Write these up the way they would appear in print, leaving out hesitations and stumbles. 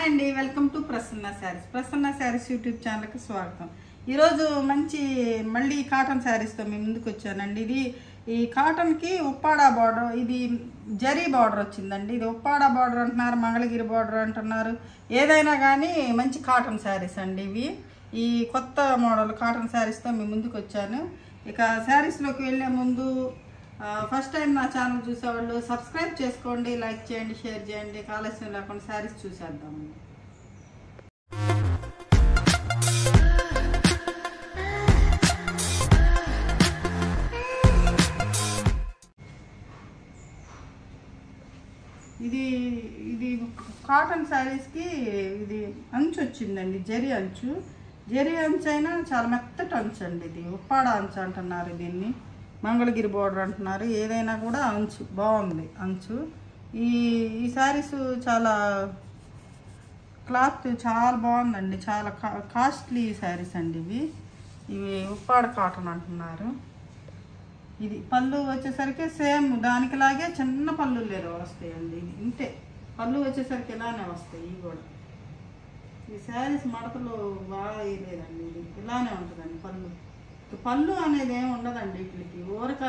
Hi అండి, welcome to Prasanna saris. Prasanna saris YouTube ఛానల్కి స్వాగతం. ఈరోజు మంచి మళ్ళీ కాటన్ శారీస్తో మేము ముందుకు వచ్చానండి. ఇది ఈ కాటన్కి ఉప్పాడా బార్డర్, ఇది జరీ బార్డర్ వచ్చిందండి. ఇది ఉప్పాడా బార్డర్ అంటున్నారు, మంగళగిరి బార్డర్ అంటున్నారు. ఏదైనా కానీ మంచి కాటన్ శారీస్ అండి ఇవి. ఈ కొత్త మోడల్ కాటన్ శారీస్తో మేము ముందుకు వచ్చాను. ఇక శారీస్లోకి వెళ్ళే ముందు ఫస్ట్ టైం నా ఛానల్ చూసేవాళ్ళు సబ్స్క్రైబ్ చేసుకోండి, లైక్ చేయండి, షేర్ చేయండి. ఆలస్యం లేకుండా శారీస్ చూసేద్దామండి. ఇది ఇది కాటన్ శారీస్కి ఇది అంచు వచ్చిందండి, జరీ అంచు. జరీ అంచు అయినా చాలా మెత్తటి అంచు అండి. ఇది ఉప్పాడ అంచు అంటున్నారు, దీన్ని మంగళగిరి బోర్డర్ అంటున్నారు. ఏదైనా కూడా అంచు బాగుంది. అంచు ఈ శారీస్ చాలా క్లాత్ చాలా బాగుందండి. చాలా కాస్ట్లీ శారీస్ అండి ఇవి ఉప్పాడ కాటన్ అంటున్నారు. ఇది పళ్ళు వచ్చేసరికి సేమ్ దానికిలాగే చిన్న పళ్ళు లేరు వస్తాయండి. ఇది ఇంతే పళ్ళు వచ్చేసరికి ఇలానే వస్తాయి. ఇవి కూడా ఈ శారీస్ మడతలు బాగా వేయలేదండి. ఇది ఇలానే ఉంటుందండి. పళ్ళు అనేది ఏమి ఉండదండి వీటికి. ఊరక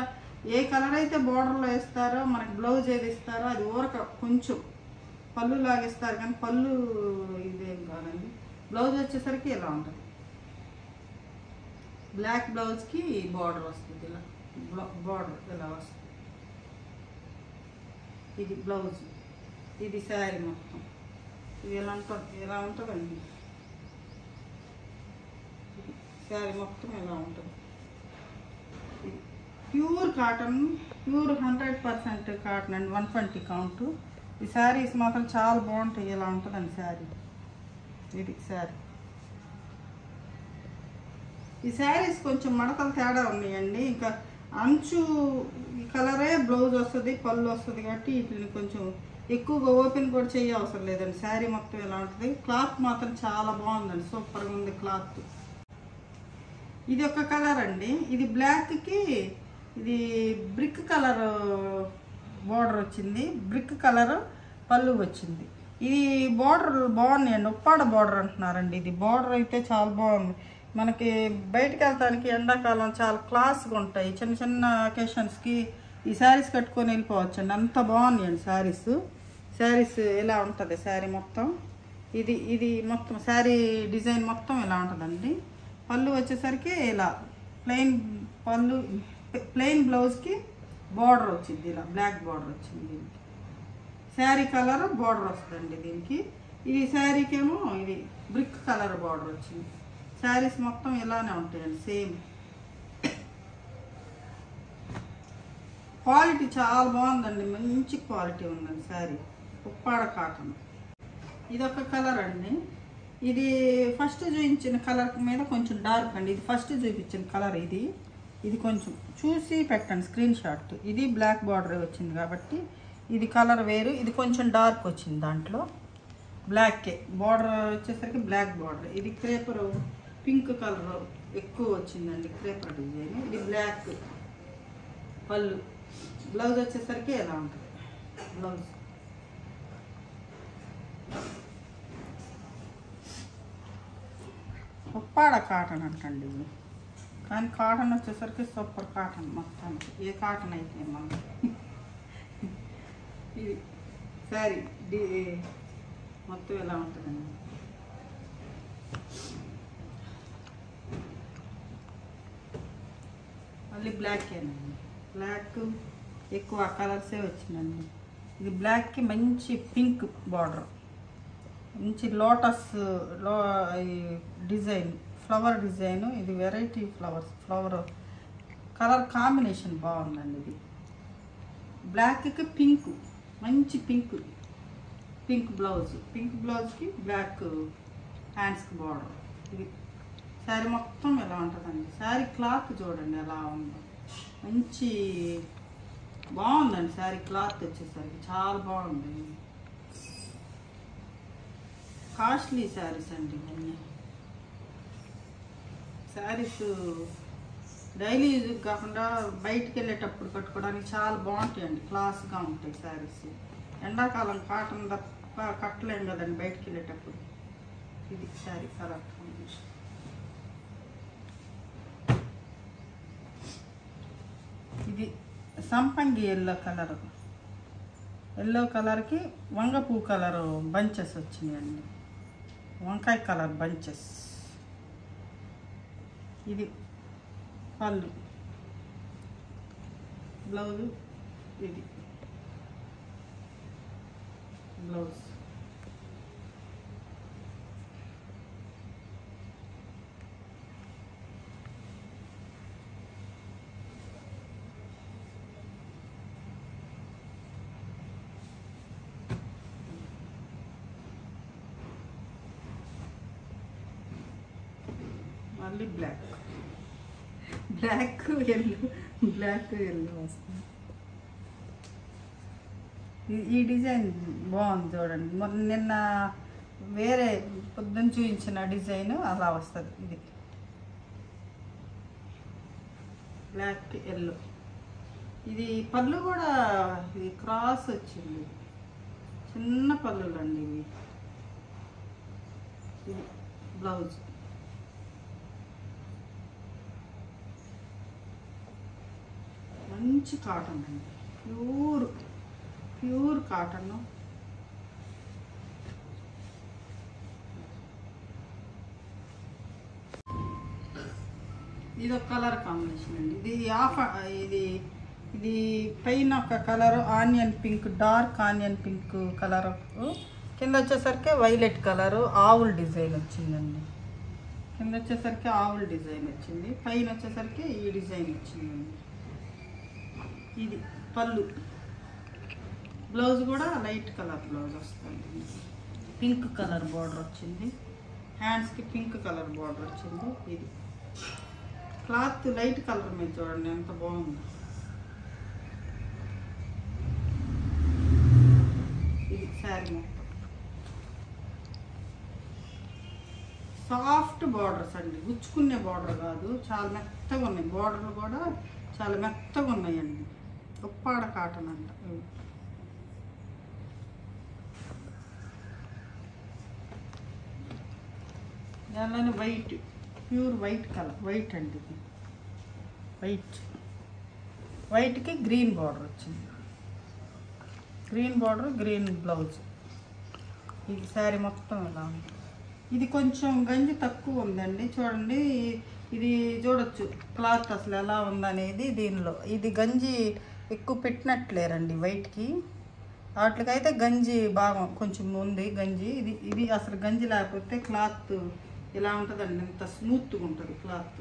ఏ కలర్ అయితే బోర్డర్లో వేస్తారో, మనకి బ్లౌజ్ ఏది ఇస్తారో అది ఊరక కొంచెం పళ్ళు లాగిస్తారు, కానీ పళ్ళు ఇదేం కాదండి. బ్లౌజ్ వచ్చేసరికి ఇలా ఉంటుంది. బ్లాక్ బ్లౌజ్కి బార్డర్ వస్తుంది, ఇలా బార్డర్ ఇలా వస్తుంది. ఇది బ్లౌజ్, ఇది శారీ మొత్తం ఇది ఎలా ఉంటుందండి. శారీ మొత్తం ఇలా ఉంటుంది. ప్యూర్ కాటన్, ప్యూర్ 100% కాటన్ అండి. 120 కౌంట్. ఈ శారీస్ మాత్రం చాలా బాగుంటాయి. ఇలా ఉంటుందండి శారీ. ఇది శారీ. ఈ శారీస్ కొంచెం మడతలు తేడా ఉన్నాయండి. ఇంకా అంచు ఈ కలరే బ్లౌజ్ వస్తుంది, పళ్ళు వస్తుంది కాబట్టి వీటిని కొంచెం ఎక్కువగా ఓపెన్ కూడా చేయ అవసరం లేదండి. శారీ మొత్తం ఇలా ఉంటుంది. క్లాత్ మాత్రం చాలా బాగుందండి, సూపర్గా ఉంది క్లాత్. ఇది ఒక కలర్ అండి. ఇది బ్లాక్కి ఇది బ్రిక్ కలర్ బార్డర్ వచ్చింది. బ్రిక్ కలర్ పళ్ళు వచ్చింది. ఇది బార్డర్ బాగున్నాయండి. ఉప్పాడ బార్డర్ అంటున్నారండి. ఇది బార్డర్ అయితే చాలా బాగుంది. మనకి బయటకు వెళ్తానికి ఎండాకాలం చాలా క్లాస్గా ఉంటాయి. చిన్న చిన్న అకేషన్స్కి ఈ శారీస్ కట్టుకొని వెళ్ళిపోవచ్చు అండి. అంత బాగున్నాయండి శారీస్. శారీస్ ఇలా ఉంటుంది శారీ మొత్తం. ఇది మొత్తం శారీ డిజైన్ మొత్తం ఇలా ఉంటుందండి. పళ్ళు వచ్చేసరికి ఇలా ప్లెయిన్ బ్లౌజ్కి బార్డర్ వచ్చింది. ఇలా బ్లాక్ బార్డర్ వచ్చింది. దీనికి శారీ కలర్ బార్డర్ వస్తుందండి దీనికి. ఇది శారీకి ఏమో ఇది బ్రిక్ కలర్ బార్డర్ వచ్చింది. శారీస్ మొత్తం ఇలానే ఉంటాయండి సేమ్. క్వాలిటీ చాలా బాగుందండి, మంచి క్వాలిటీ ఉందండి శారీ. ఉప్పాడ కాటన్. ఇదొక కలర్ అండి. ఇది ఫస్ట్ చూపించిన కలర్ మీద కొంచెం డార్క్ అండి. ఇది ఫస్ట్ చూపించిన కలర్. ఇది కొంచెం చూసి పెట్టండి స్క్రీన్ షాట్. ఇది బ్లాక్ బార్డర్ వచ్చింది కాబట్టి ఇది కలర్ వేరు. ఇది కొంచెం డార్క్ వచ్చింది. దాంట్లో బ్లాక్కే బార్డర్ వచ్చేసరికి బ్లాక్ బార్డర్. ఇది క్రేపర్ పింక్ కలర్ ఎక్కువ వచ్చిందండి, క్రేపర్ డిజైన్. ఇది బ్లాక్ పళ్ళు. బ్లౌజ్ వచ్చేసరికి ఎలా ఉంటుంది బ్లౌజ్. ఉప్పాడ కాటన్ అంటండి ఇది. కానీ కాటన్ వచ్చేసరికి సూపర్ కాటన్ మొత్తానికి. ఏ కాటన్ అయితే మనకి ఇది శారీ మొత్తం ఎలా ఉంటుందండి. మళ్ళీ బ్లాకేనండి. బ్లాక్ ఎక్కువ కలర్సే వచ్చిందండి. ఇది బ్లాక్కి మంచి పింక్ బార్డర్, మంచి లోటస్ డిజైన్, ఫ్లవర్ డిజైన్. ఇది వెరైటీ ఫ్లవర్ కలర్ కాంబినేషన్ బాగుందండి. ఇది బ్లాక్కి పింక్, మంచి పింక్ బ్లౌజ్. పింక్ బ్లౌజ్కి బ్లాక్ హ్యాండ్స్కి బార్డర్. ఇది శారీ మొత్తం ఎలా ఉంటుందండి. శారీ క్లాత్ చూడండి ఎలా ఉందో, మంచి బాగుందండి. శారీ క్లాత్ వచ్చేసరికి చాలా బాగుంది. కాస్ట్లీ శారీస్ అండి ఇవన్నీ. శారీస్ డైలీ యూజ్ కాకుండా బయటికి వెళ్ళేటప్పుడు కట్టుకోవడానికి చాలా బాగుంటాయండి, క్లాస్గా ఉంటాయి శారీస్. ఎండాకాలం కాటన్ బాగా కట్టలేం కదండి బయటికి వెళ్ళేటప్పుడు. ఇది శారీ కలర్ కాంబినేషన్. ఇది సంపంగి ఎల్లో కలర్. ఎల్లో కలర్కి వంగపూ కలర్ బంచెస్ వచ్చినాయండి, వంకాయ కలర్ బంచెస్. ఇది పళ్ళు, బ్లౌజు ఇది బ్లౌజ్. మళ్ళీ బ్లాక్ ఎల్లో వస్తుంది. ఈ డిజైన్ బాగుంది చూడండి. నిన్న వేరే పొద్దున్న చూపించిన డిజైన్ అలా వస్తుంది. ఇది బ్లాక్ ఎల్లో. ఇది పళ్ళు కూడా ఇది క్రాస్ వచ్చింది, చిన్న పళ్ళులు అండి ఇవి. ఇది బ్లౌజ్. మంచి కాటన్ అండి, ప్యూర్ కాటన్. ఇది ఒక కలర్ కాంబినేషన్ అండి. ఇది పైన ఒక colour onion pink, dark onion pink colour, కింద వచ్చేసరికి వైలెట్ కలర్ ఆవుల్ డిజైన్ వచ్చిందండి. కింద వచ్చేసరికి ఆవుల్ డిజైన్ వచ్చింది, పైన వచ్చేసరికి ఈ డిజైన్ వచ్చిందండి. ఇది పళ్ళు. బ్లౌజ్ కూడా లైట్ కలర్ బ్లౌజ్ వస్తుంది, పింక్ కలర్ బార్డర్ వచ్చింది, హ్యాండ్స్కి పింక్ కలర్ బార్డర్ వచ్చింది. ఇది క్లాత్ లైట్ కలర్ మీద చూడండి ఎంత బాగుంది. ఇది శారీ మొత్తం సాఫ్ట్ బార్డర్స్ అండి, గుచ్చుకునే బార్డర్ కాదు, చాలా మెత్తగా ఉన్నాయి. బార్డర్లు కూడా చాలా మెత్తగా ఉన్నాయండి, ఉప్పాడ కాటన్ అంట. దానిలోనే white, pure white colour, white అండి ఇది. వైట్కి గ్రీన్ బార్డర్ వచ్చింది, గ్రీన్ బార్డర్ గ్రీన్ బ్లౌజ్. ఇది శారీ మొత్తం ఇలా ఉంది. ఇది కొంచెం గంజి తక్కువ ఉందండి చూడండి. ఇది చూడొచ్చు క్లాత్ అసలు ఎలా ఉందనేది దీనిలో. ఇది గంజి ఎక్కువ పెట్టినట్లేరండి వైట్కి, వాటికైతే గంజి బాగా కొంచెం ఉంది గంజి. ఇది అసలు గంజి లేకపోతే క్లాత్ ఇలా ఉంటుందండి, ఎంత స్మూత్గా ఉంటుంది క్లాత్.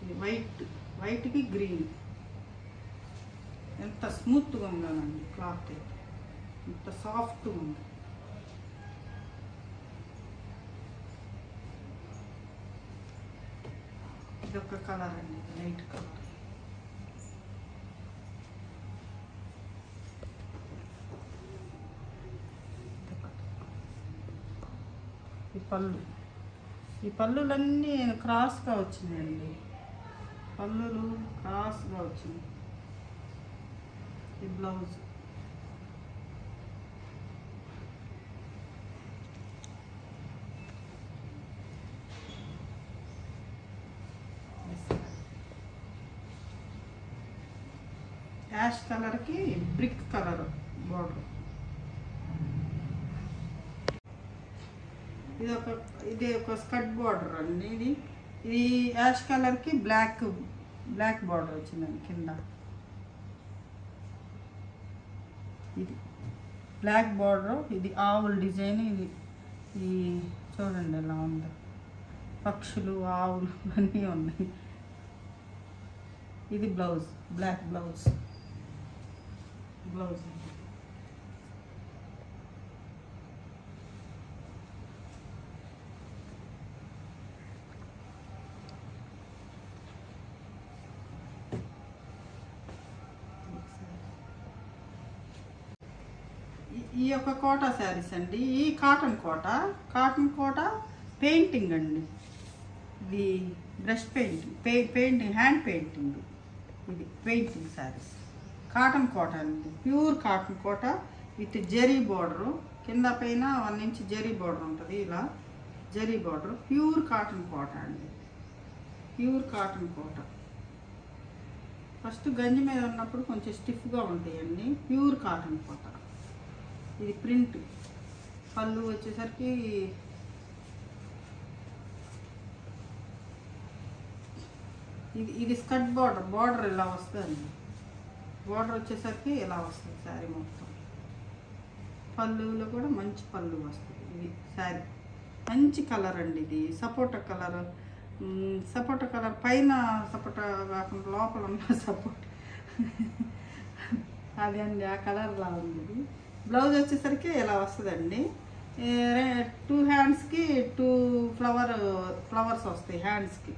ఇది వైట్కి గ్రీన్ ఎంత స్మూత్గా ఉందనండి క్లాత్, ఎంత సాఫ్ట్గా ఉంది. ఇదొక కలర్ అండి, లైట్ కలర్. ఈ పళ్ళులన్నీ క్రాస్గా వచ్చినాయండి, పళ్ళులు క్రాస్గా వచ్చినాయి. ఈ బ్లౌజ్. యాష్ కలర్కి బ్రిక్ కలర్ బార్డర్. ఇది ఒక స్కర్ట్ బార్డర్ అండి. ఇది యాష్ కలర్కి బ్లాక్ బార్డర్ వచ్చిందండి కింద. ఇది బ్లాక్ బార్డర్, ఇది ఆవుల్ డిజైన్. ఇది చూడండి ఎలా ఉందో, పక్షులు ఆవులు అన్నీ ఉన్నాయి. ఇది బ్లౌజ్, బ్లాక్ బ్లౌజ్. ఈ యొక్క కోటా శారీస్ అండి. ఈ కాటన్ కోట పెయింటింగ్ అండి. ఇది బ్రష్ పెయింటింగ్, హ్యాండ్ పెయింటింగ్. ఇది పెయింటింగ్ శారీస్. కాటన్ కోట అండి, pure cotton Kota with zari border, కింద పైన 1 ఇంచ్ జరీ బార్డర్ ఉంటుంది. ఇలా zari border, pure cotton Kota అండి, ప్యూర్ కాటన్ కోట. ఫస్ట్ గంజి మీద ఉన్నప్పుడు కొంచెం స్టిఫ్గా ఉంటాయండి. ప్యూర్ కాటన్ కోట. ఇది ప్రింట్. పళ్ళు వచ్చేసరికి ఇది స్కర్ట్ బార్డర్ ఇలా వస్తుందండి. బార్డర్ వచ్చేసరికి ఇలా వస్తుంది శారీ మొత్తం. పళ్ళులో కూడా మంచి పళ్ళు వస్తుంది. ఇది శారీ మంచి కలర్ అండి. ఇది సపోటా కలర్. సపోటా కలర్ పైన సపోటా కాకుండా లోపల ఉన్న సపోటా అది అండి, ఆ కలర్లా ఉంది. బ్లౌజ్ వచ్చేసరికి ఇలా వస్తుందండి. 2 హ్యాండ్స్కి 2 ఫ్లవర్స్ వస్తాయి. హ్యాండ్స్కి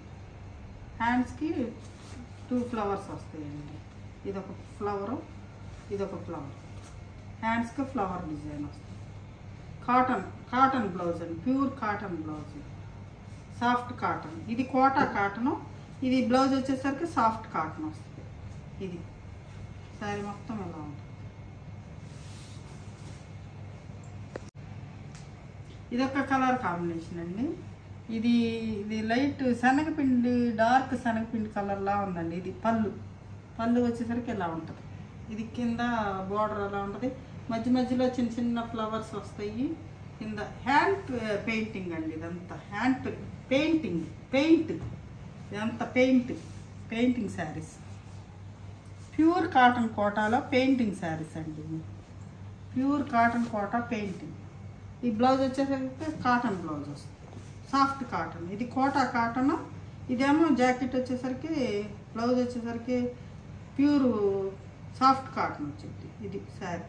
2 ఫ్లవర్స్ వస్తాయండి. ఇదొక ఫ్లవరు, ఇదొక ఫ్లవర్. హ్యాండ్స్కి ఫ్లవర్ డిజైన్ వస్తుంది. కాటన్ బ్లౌజ్ అండి, pure cotton blouse, soft cotton. ఇది కోటా కాటను. ఇది బ్లౌజ్ వచ్చేసరికి సాఫ్ట్ కాటన్ వస్తుంది. ఇది శారీ మొత్తం ఎలా ఉంటుంది. ఇదొక కలర్ కాంబినేషన్ అండి. ఇది లైట్ శనగపిండి, డార్క్ శనగపిండి కలర్లా ఉందండి. ఇది పళ్ళు వచ్చేసరికి ఇలా ఉంటుంది. ఇది కింద బార్డర్ అలా ఉంటుంది. మధ్యలో చిన్న చిన్న ఫ్లవర్స్ వస్తాయి. కింద హ్యాండ్ పెయింటింగ్ అండి. ఇదంతా హ్యాండ్ పెయింట్ ఇదంతా పెయింటింగ్ శారీస్. ప్యూర్ కాటన్ కోటాలో పెయింటింగ్ శారీస్ అండి. Pure cotton Kota painting. ఈ బ్లౌజ్ వచ్చేసరికి కాటన్ బ్లౌజ్ వస్తుంది, సాఫ్ట్ కాటన్. ఇది కోటా కాటన్. ఇదేమో జాకెట్ వచ్చేసరికి, బ్లౌజ్ వచ్చేసరికి ప్యూర్ సాఫ్ట్ కాటన్ వచ్చింది. ఇది శారీ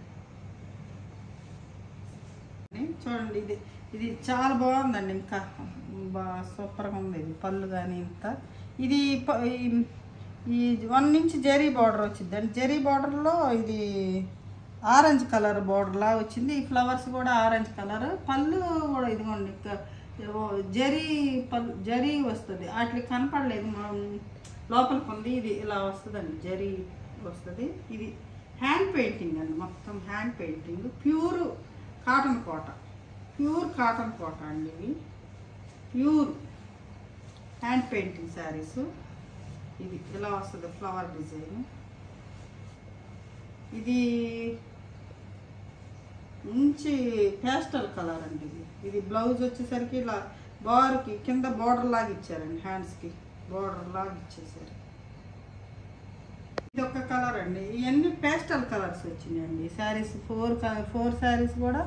చూడండి. ఇది చాలా బాగుందండి. ఇంకా బాగా సూపర్గా ఉంది. ఇది పళ్ళు కానీ ఇంత. ఇది 1 ఇంచ్ జరీ బార్డర్ వచ్చిందండి. జరీ బార్డర్లో ఇది ఆరెంజ్ కలర్ బార్డర్లా వచ్చింది. ఈ ఫ్లవర్స్ కూడా ఆరెంజ్ కలర్. పళ్ళు కూడా ఇదిగోండి, జరీ వస్తుంది. వాటికి కనపడలేదు, లోపలికి ఉంది. ఇది ఇలా వస్తుందండి, జరీ వస్తుంది. ఇది హ్యాండ్ పెయింటింగ్ అండి, మొత్తం hand painting. Pure cotton Kota అండి. ఇవి ప్యూర్ హ్యాండ్ పెయింటింగ్ శారీస్. ఇది ఇలా వస్తుంది ఫ్లవర్ డిజైన్. ఇది మంచి పేస్టల్ కలర్ అండి. ఇది బ్లౌజ్ వచ్చేసరికి ఇలా బార్కి కింద బార్డర్ లాగా ఇచ్చారండి. హ్యాండ్స్కి బార్డర్ లాగా ఇచ్చేసారు. ఇది ఒక కలర్ అండి. ఇవన్నీ పేస్టల్ కలర్స్ వచ్చినాయండి శారీస్. 4 శారీస్ కూడా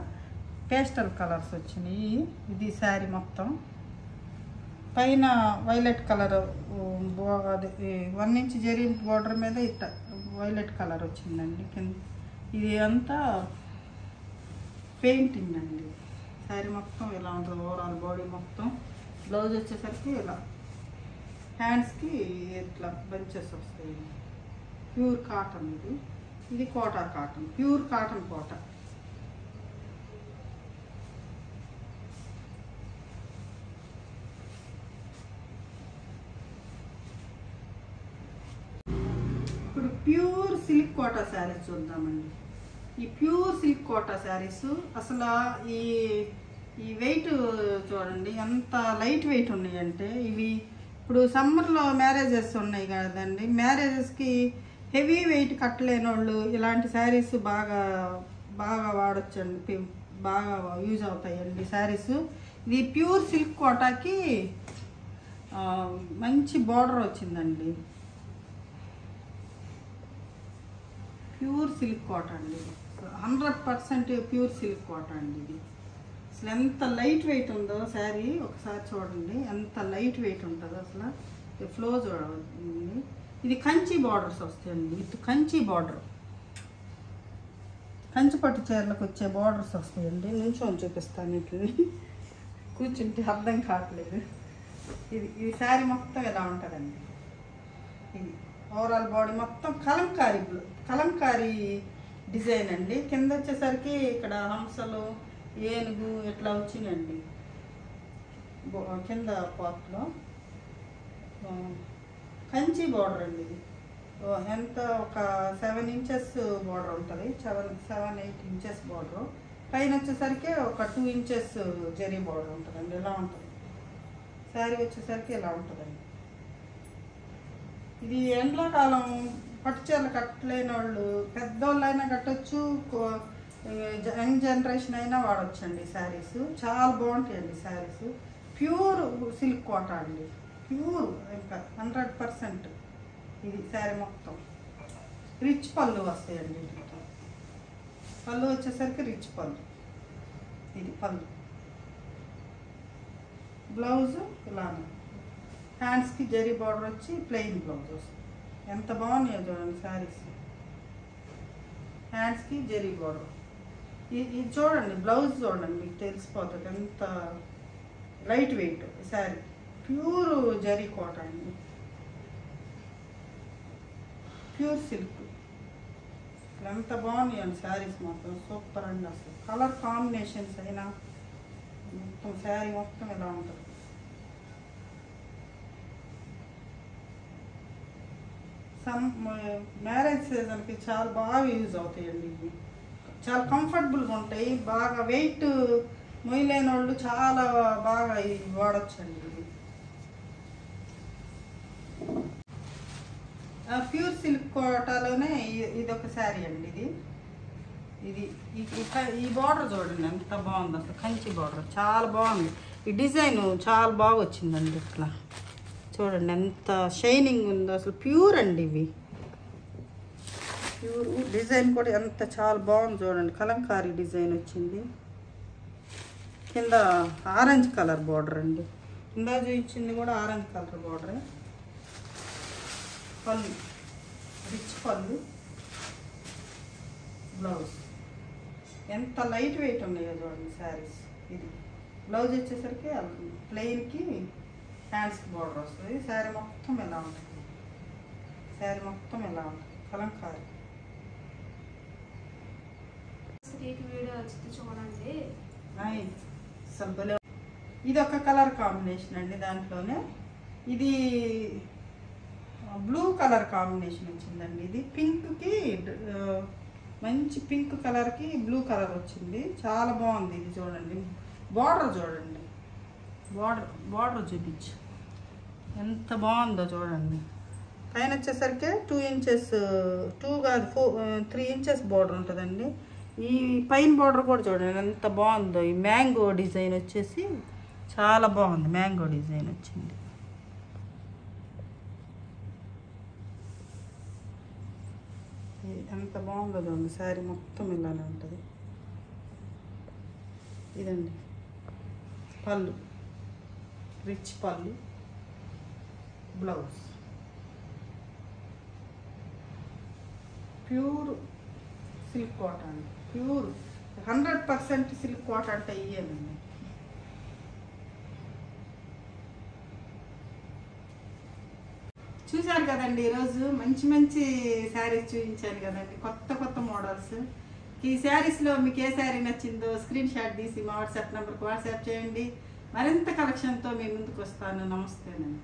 పేస్టల్ కలర్స్ వచ్చినాయి. ఇది శారీ మొత్తం. పైన violet colour, 1 inch zari border మీద ఇట్ట వైలెట్ కలర్ వచ్చిందండి కింద. ఇది అంతా పెయింటింగ్ అండి. శారీ మొత్తం ఇలా ఉంటుంది. ఓవరాల్ బాడీ మొత్తం. బ్లౌజ్ వచ్చేసరికి ఇలా హ్యాండ్స్కి ఇట్లా బంచెస్ వస్తాయి. Pure cotton. ఇది కోటా కాటన్, ప్యూర్ కాటన్ కోట. ఇప్పుడు ప్యూర్ సిల్క్ కోటా శారీస్ చూద్దామండి. ఈ ప్యూర్ సిల్క్ కోటా శారీస్ అసలు ఈ వెయిట్ చూడండి ఎంత లైట్ వెయిట్ ఉన్నాయంటే. ఇవి ఇప్పుడు సమ్మర్లో మ్యారేజెస్ ఉన్నాయి కదండి, మ్యారేజెస్కి హెవీ వెయిట్ కట్టలేని వాళ్ళు ఇలాంటి శారీస్ బాగా వాడచ్చండి, బాగా యూజ్ అవుతాయండి శారీస్. ఇది ప్యూర్ సిల్క్ కోటాకి మంచి బార్డర్ వచ్చిందండి. ప్యూర్ సిల్క్ కోట అండి. 100% ప్యూర్ సిల్క్ కోట అండి. ఇది అసలు ఎంత లైట్ వెయిట్ ఉందో శారీ ఒకసారి చూడండి, ఎంత లైట్ వెయిట్ ఉంటుందో అసలు. ఫ్లో చూడండి. ఇది కంచి బార్డర్స్ వస్తాయండి. విత్ కంచి బార్డర్, కంచి పట్టు చీరలకు వచ్చే బార్డర్స్ వస్తాయండి. నుంచొని చూపిస్తాను. వీటిని కూర్చుంటే అర్థం కావట్లేదు. ఇది శారీ మొత్తం ఇలా ఉంటుందండి. ఇది ఓవరాల్ బాడీ మొత్తం కలంకారీ డిజైన్ అండి. కింద వచ్చేసరికి ఇక్కడ హంసలు, ఏనుగు ఇట్లా వచ్చినాయండి కింద పార్ట్లో. కంచి బార్డర్ అండి. ఇది ఎంత ఒక 7 ఇంచెస్ బార్డర్ ఉంటుంది, 7-8 ఇంచెస్ బార్డర్. పైన వచ్చేసరికి ఒక 2 ఇంచెస్ జరీ బార్డర్ ఉంటుందండి. ఇలా ఉంటుంది శారీ వచ్చేసరికి, ఇలా ఉంటుందండి. ఇది ఎండాకాలం పట్టుచీరలు కట్టలేని వాళ్ళు, పెద్దోళ్ళైనా కట్టచ్చు, యంగ్ జనరేషన్ అయినా వాడచ్చండి. శారీస్ చాలా బాగుంటాయండి. శారీస్ ప్యూర్ సిల్క్ కోట అండి, ప్యూర్, ఇంకా 100%. ఇది శారీ మొత్తం రిచ్ పళ్ళు వస్తాయండి. పళ్ళు వచ్చేసరికి రిచ్ పళ్ళు. ఇది పళ్ళు. బ్లౌజ్ ఇలానే హ్యాండ్స్కి జరీ బార్డర్ వచ్చి ప్లెయిన్ బ్లౌజ్ వస్తుంది. ఎంత బాగున్నాయో చూడండి శారీస్. హ్యాండ్స్కి జరీ బార్డర్. ఇది చూడండి, బ్లౌజ్ చూడండి, మీకు తెలిసిపోతుంది ఎంత light weight sari. Pure zari Kota అండి, ప్యూర్ సిల్క్. ఎంత బాగున్నాయండి శారీస్ మాత్రం, సూపర్ అండి. అసలు కలర్ కాంబినేషన్స్ అయినా మొత్తం శారీ మొత్తం ఇలా ఉంటుంది. మ్యారేజ్ సీజన్కి చాలా బాగా యూజ్ అవుతాయండి. ఇవి చాలా కంఫర్టబుల్గా ఉంటాయి. బాగా వెయిట్ మొయ్యలేని వాళ్ళు చాలా బాగా ఇవి వాడచ్చండి. ఇది ప్యూర్ సిల్క్ కోటాలోనే ఇదొక శారీ అండి. ఇది ఈ బార్డర్ చూడండి ఎంత బాగుంది అసలు. కంచి బార్డర్ చాలా బాగుంది. ఈ డిజైన్ చాలా బాగా వచ్చిందండి. ఇట్లా చూడండి ఎంత షైనింగ్ ఉందో అసలు. ప్యూర్ అండి ఇవి, ప్యూర్. డిజైన్ కూడా ఎంత చాలా బాగుంది చూడండి. కలంకారీ డిజైన్ వచ్చింది. కింద ఆరెంజ్ కలర్ బార్డర్ అండి. కింద చూపించింది కూడా ఆరెంజ్ కలర్ బార్డరే. పళ్ళు రిచ్ పళ్ళు, బ్లౌజ్. ఎంత లైట్ వెయిట్ ఉన్నాయో చూడండి శారీస్. ఇది బ్లౌజ్ వచ్చేసరికి ప్లెయిన్కి హ్యాండ్స్కి బార్డర్ వస్తుంది. శారీ మొత్తం ఎలా ఉంటుంది, శారీ మొత్తం ఎలా ఉంటుంది కలంకారీ. చూడండి అసలు ఇది ఒక కలర్ కాంబినేషన్ అండి. దాంట్లోనే ఇది బ్లూ కలర్ కాంబినేషన్ వచ్చిందండి. ఇది పింక్కి మంచి పింక్ కలర్కి బ్లూ కలర్ వచ్చింది. చాలా బాగుంది. ఇది చూడండి, బార్డర్ చూడండి, బార్డర్ చూపించు ఎంత బాగుందో చూడండి. పైన వచ్చేసరికి 2 ఇంచెస్, 2 కాదు 3 ఇంచెస్ బార్డర్ ఉంటుందండి. ఈ పైన బార్డర్ కూడా చూడండి ఎంత బాగుందో. ఈ మ్యాంగో డిజైన్ వచ్చేసి చాలా బాగుంది. మ్యాంగో డిజైన్ వచ్చింది. ఎంత బాగుందో చూడండి. శారీ మొత్తం ఇలానే ఉంటుంది. ఇదండి పళ్ళు, రిచ్ పళ్ళు, blouse. Pure silk cotton, pure 100% silk cotton అంటే ఇయ్యేనండి. చూశారు కదండి, ఈరోజు మంచి మంచి శారీస్ చూపించాను కదండి, కొత్త కొత్త మోడల్స్. ఈ శారీస్లో మీకు ఏ శారీ నచ్చిందో స్క్రీన్ షాట్ తీసి మా వాట్సాప్ నెంబర్కి వాట్సాప్ చేయండి. మరింత కలెక్షన్తో మీ ముందుకు వస్తాను. నమస్తేనండి.